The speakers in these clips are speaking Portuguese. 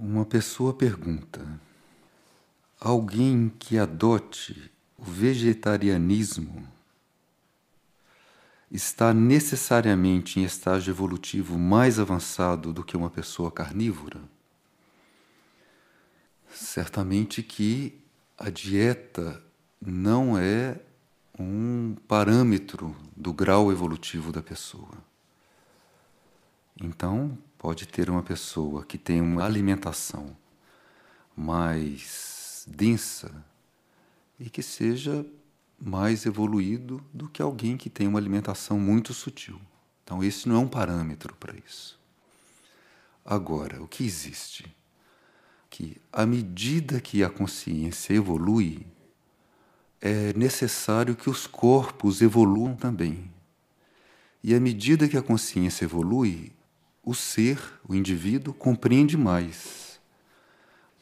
Uma pessoa pergunta: alguém que adote o vegetarianismo está necessariamente em estágio evolutivo mais avançado do que uma pessoa carnívora? Certamente que a dieta não é um parâmetro do grau evolutivo da pessoa. Então, pode ter uma pessoa que tem uma alimentação mais densa e que seja mais evoluído do que alguém que tem uma alimentação muito sutil. Então, esse não é um parâmetro para isso. Agora, o que existe? Que à medida que a consciência evolui, é necessário que os corpos evoluam também. E à medida que a consciência evolui, o ser, o indivíduo, compreende mais.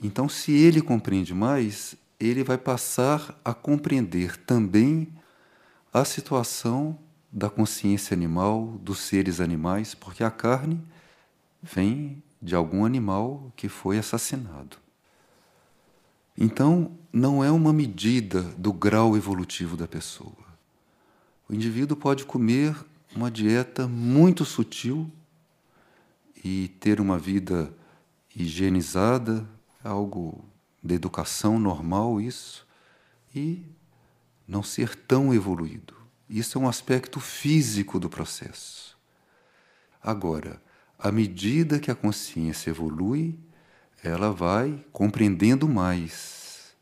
Então, se ele compreende mais, ele vai passar a compreender também a situação da consciência animal, dos seres animais, porque a carne vem de algum animal que foi assassinado. Então, não é uma medida do grau evolutivo da pessoa. O indivíduo pode comer uma dieta muito sutil e ter uma vida higienizada, algo de educação normal isso, e não ser tão evoluído. Isso é um aspecto físico do processo. Agora, à medida que a consciência evolui, ela vai compreendendo mais.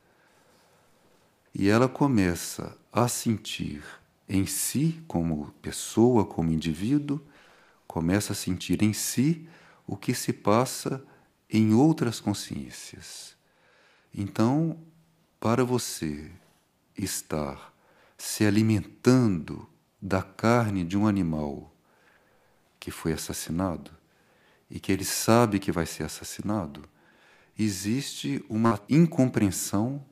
E ela começa a sentir em si, como pessoa, como indivíduo, começa a sentir em si o que se passa em outras consciências. Então, para você estar se alimentando da carne de um animal que foi assassinado e que ele sabe que vai ser assassinado, existe uma incompreensão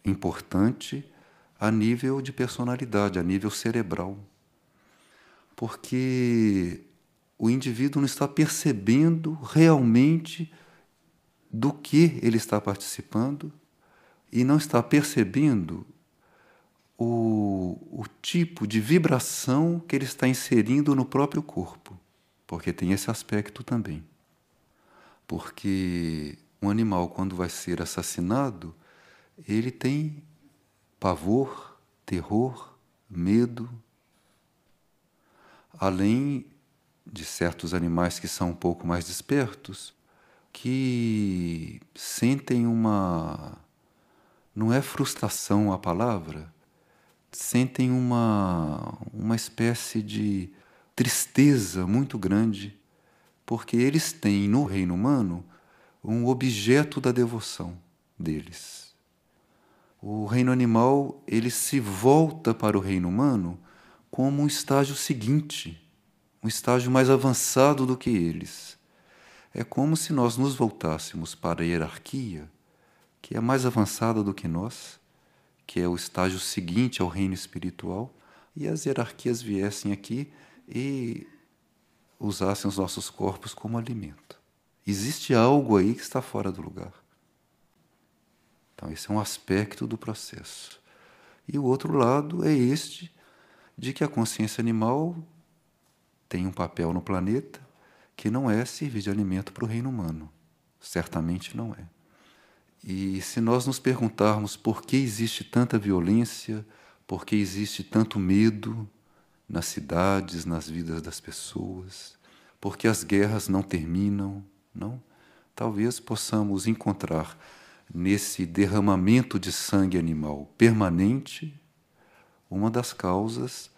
importante a nível de personalidade, a nível cerebral. Porque o indivíduo não está percebendo realmente do que ele está participando e não está percebendo o tipo de vibração que ele está inserindo no próprio corpo, porque tem esse aspecto também. Porque um animal, quando vai ser assassinado, ele tem pavor, terror, medo, além de certos animais que são um pouco mais despertos, que sentem uma... não é frustração a palavra, sentem uma espécie de tristeza muito grande, porque eles têm no reino humano um objeto da devoção deles. O reino animal, ele se volta para o reino humano como um estágio seguinte, um estágio mais avançado do que eles. É como se nós nos voltássemos para a hierarquia, que é mais avançada do que nós, que é o estágio seguinte ao reino espiritual, e as hierarquias viessem aqui e usassem os nossos corpos como alimento. Existe algo aí que está fora do lugar. Então, esse é um aspecto do processo. E o outro lado é este, de que a consciência animal tem um papel no planeta que não é servir de alimento para o reino humano. Certamente não é. E se nós nos perguntarmos por que existe tanta violência, por que existe tanto medo nas cidades, nas vidas das pessoas, por que as guerras não terminam, não? Talvez possamos encontrar nesse derramamento de sangue animal permanente uma das causas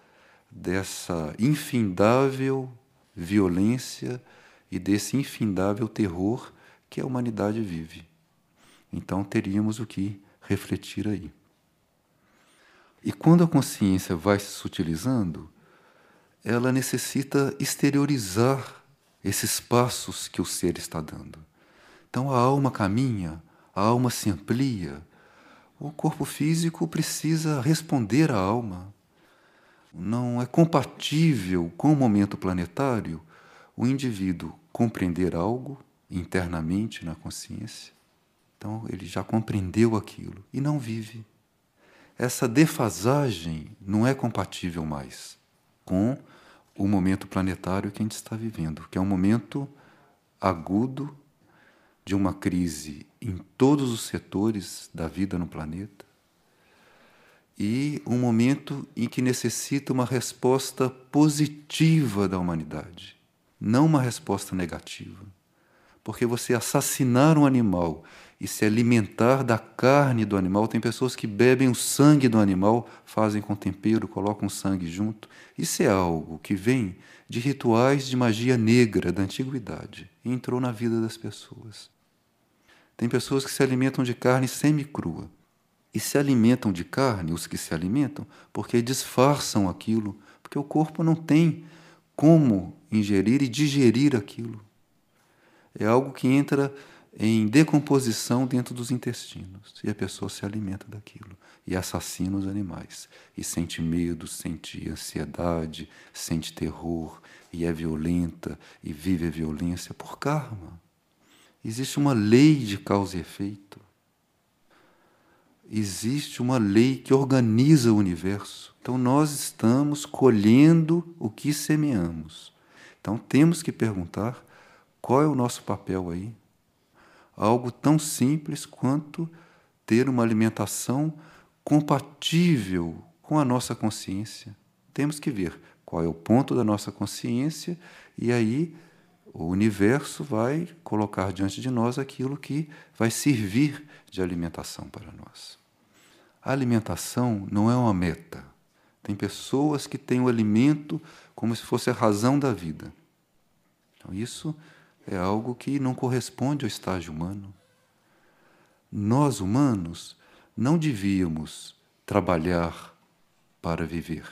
dessa infindável violência e desse infindável terror que a humanidade vive. Então teríamos o que refletir aí. E quando a consciência vai se sutilizando, ela necessita exteriorizar esses passos que o ser está dando. Então a alma caminha, a alma se amplia, o corpo físico precisa responder à alma. Não é compatível com o momento planetário o indivíduo compreender algo, internamente na consciência. Então ele já compreendeu aquilo e não vive. Essa defasagem não é compatível mais com o momento planetário que a gente está vivendo, que é um momento agudo de uma crise em todos os setores da vida no planeta e um momento em que necessita uma resposta positiva da humanidade, não uma resposta negativa. Porque você assassinar um animal e se alimentar da carne do animal, tem pessoas que bebem o sangue do animal, fazem com tempero, colocam sangue junto. Isso é algo que vem de rituais de magia negra da antiguidade e entrou na vida das pessoas. Tem pessoas que se alimentam de carne semi-crua. E se alimentam de carne, os que se alimentam, porque disfarçam aquilo, porque o corpo não tem como ingerir e digerir aquilo. É algo que entra em decomposição dentro dos intestinos, e a pessoa se alimenta daquilo, e assassina os animais, e sente medo, sente ansiedade, sente terror, e é violenta, e vive a violência por karma. Existe uma lei de causa e efeito. Existe uma lei que organiza o universo. Então nós estamos colhendo o que semeamos. Então temos que perguntar qual é o nosso papel aí. Algo tão simples quanto ter uma alimentação compatível com a nossa consciência. Temos que ver qual é o ponto da nossa consciência e aí o universo vai colocar diante de nós aquilo que vai servir de alimentação para nós. A alimentação não é uma meta. Tem pessoas que têm o alimento como se fosse a razão da vida. Então, isso é algo que não corresponde ao estágio humano. Nós, humanos, não devíamos trabalhar para viver,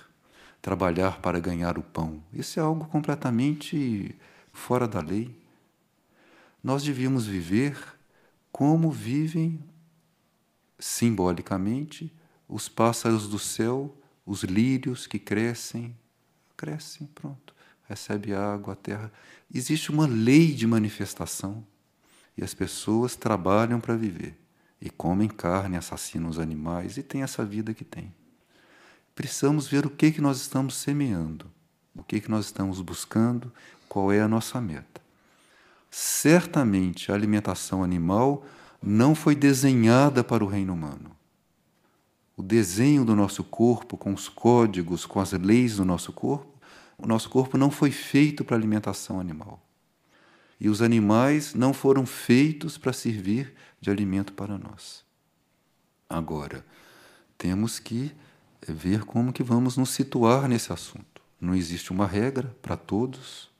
trabalhar para ganhar o pão. Isso é algo completamente fora da lei. Nós devíamos viver como vivem, simbolicamente, os pássaros do céu, os lírios que crescem, pronto, recebe água, a terra. Existe uma lei de manifestação e as pessoas trabalham para viver e comem carne, assassinam os animais e têm essa vida que tem. Precisamos ver o que nós estamos semeando, o que nós estamos buscando, qual é a nossa meta. Certamente a alimentação animal não foi desenhada para o reino humano. O desenho do nosso corpo, com os códigos, com as leis do nosso corpo, o nosso corpo não foi feito para alimentação animal. E os animais não foram feitos para servir de alimento para nós. Agora, temos que ver como que vamos nos situar nesse assunto. Não existe uma regra para todos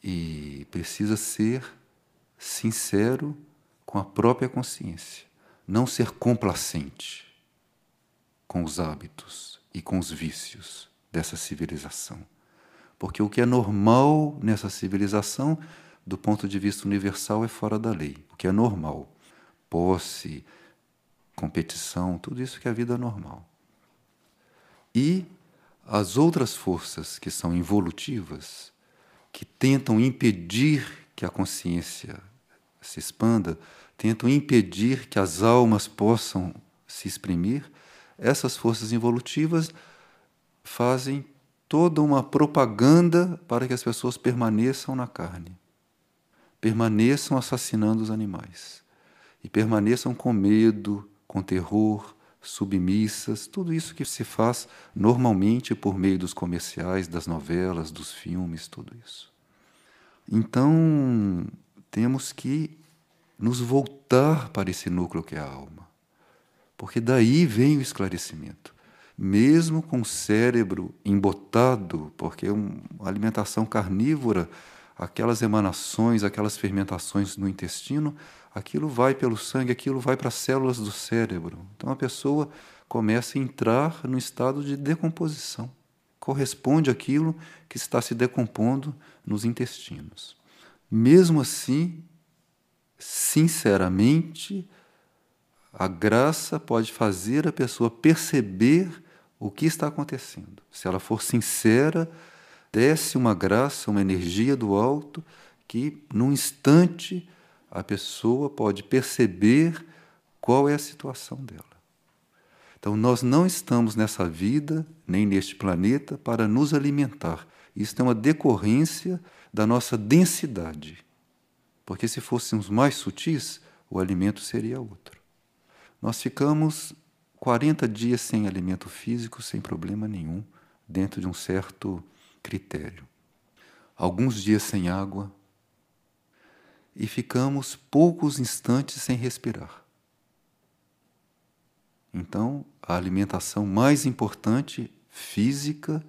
e precisa ser sincero com a própria consciência. Não ser complacente com os hábitos e com os vícios dessa civilização. Porque o que é normal nessa civilização, do ponto de vista universal, é fora da lei. O que é normal, posse, competição, tudo isso que é a vida normal. E as outras forças que são involutivas, que tentam impedir que a consciência se expanda, tentam impedir que as almas possam se exprimir, essas forças involutivas fazem toda uma propaganda para que as pessoas permaneçam na carne, permaneçam assassinando os animais e permaneçam com medo, com terror, submissas, tudo isso que se faz normalmente por meio dos comerciais, das novelas, dos filmes, tudo isso. Então, temos que nos voltar para esse núcleo que é a alma, porque daí vem o esclarecimento. Mesmo com o cérebro embotado, porque uma alimentação carnívora, aquelas emanações, aquelas fermentações no intestino, aquilo vai pelo sangue, aquilo vai para as células do cérebro. Então a pessoa começa a entrar no estado de decomposição. Corresponde àquilo que está se decompondo nos intestinos. Mesmo assim, sinceramente, a graça pode fazer a pessoa perceber o que está acontecendo. Se ela for sincera, desce uma graça, uma energia do alto que num instante a pessoa pode perceber qual é a situação dela. Então, nós não estamos nessa vida, nem neste planeta, para nos alimentar. Isso é uma decorrência da nossa densidade. Porque se fôssemos mais sutis, o alimento seria outro. Nós ficamos 40 dias sem alimento físico, sem problema nenhum, dentro de um certo critério. Alguns dias sem água, e ficamos poucos instantes sem respirar. Então, a alimentação mais importante, física,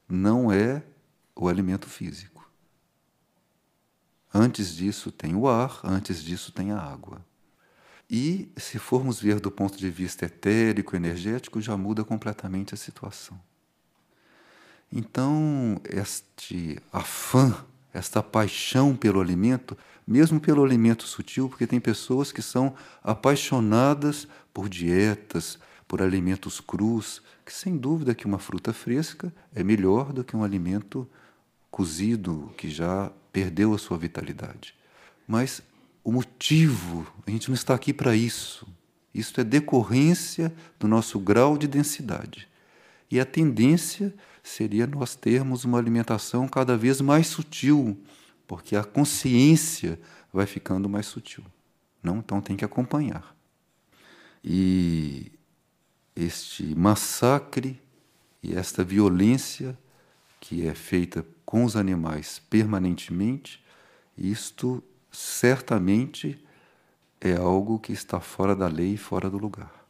não é o alimento físico. Antes disso tem o ar, antes disso tem a água. E, se formos ver do ponto de vista etérico, energético, já muda completamente a situação. Então, este afã, esta paixão pelo alimento, mesmo pelo alimento sutil, porque tem pessoas que são apaixonadas por dietas, por alimentos crus, que sem dúvida que uma fruta fresca é melhor do que um alimento cozido, que já perdeu a sua vitalidade. Mas o motivo, a gente não está aqui para isso. Isso é decorrência do nosso grau de densidade. E a tendência seria nós termos uma alimentação cada vez mais sutil, porque a consciência vai ficando mais sutil. Não? Então tem que acompanhar. E este massacre e esta violência que é feita com os animais permanentemente, isto certamente é algo que está fora da lei e fora do lugar.